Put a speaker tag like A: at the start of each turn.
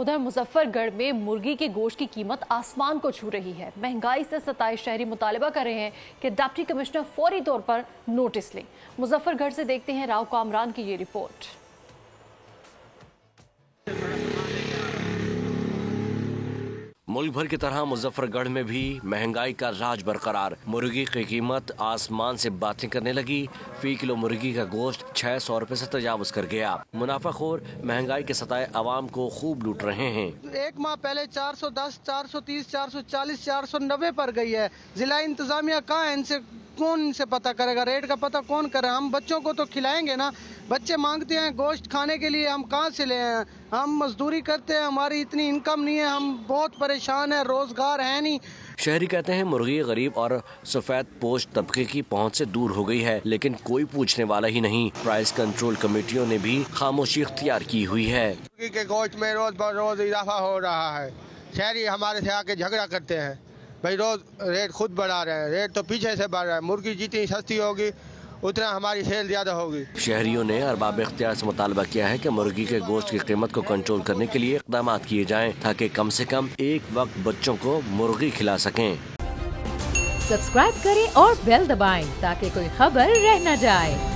A: उधर मुजफ्फरगढ़ में मुर्गी के गोश्त की कीमत आसमान को छू रही है। महंगाई से 27 शहरी मुतालबा कर रहे हैं कि डिप्टी कमिश्नर फौरी तौर पर नोटिस लें। मुजफ्फरगढ़ से देखते हैं राव कामरान की ये रिपोर्ट।
B: मुल्क भर की तरह मुजफ्फरगढ़ में भी महंगाई का राज बरकरार। मुर्गी की कीमत आसमान से बातें करने लगी। फी किलो मुर्गी का गोश्त 600 रुपए से तजावुज कर गया। मुनाफाखोर महंगाई के सताए अवाम को खूब लूट रहे हैं।
C: एक माह पहले 410, 430, 440, 490 पर गई है। जिला इंतजामिया कहाँ है? इनसे कौन इनसे पता करेगा? रेट का पता कौन करे? हम बच्चों को तो खिलाएंगे ना। बच्चे मांगते हैं गोश्त खाने के लिए, हम कहाँ से ले आए? हम मजदूरी करते हैं, हमारी इतनी इनकम नहीं है, हम बहुत परेशान हैं, रोजगार है नहीं।
B: शहरी कहते हैं मुर्गी गरीब और सफेद पोश तबके की पहुंच से दूर हो गई है, लेकिन कोई पूछने वाला ही नहीं। प्राइस कंट्रोल कमेटियों ने भी खामोशी इख्तियार की हुई है।
C: मुर्गी के गोश्त में रोज ब रोज इजाफा हो रहा है। शहरी हमारे से आके झगड़ा करते हैं, भाई रोज रेट खुद बढ़ा रहे हैं। रेट तो पीछे से बढ़ रहा है। मुर्गी जितनी सस्ती होगी उतना हमारी सेल ज्यादा होगी।
B: शहरियों ने अरबाब इख्तियार से मुतालबा किया है कि मुर्गी के गोश्त की कीमत को कंट्रोल करने के लिए इक़दाम किए जाएं, ताकि कम से कम एक वक्त बच्चों को मुर्गी खिला सकें।
D: सब्सक्राइब करें और बेल दबाएं ताकि कोई खबर रह न जाए।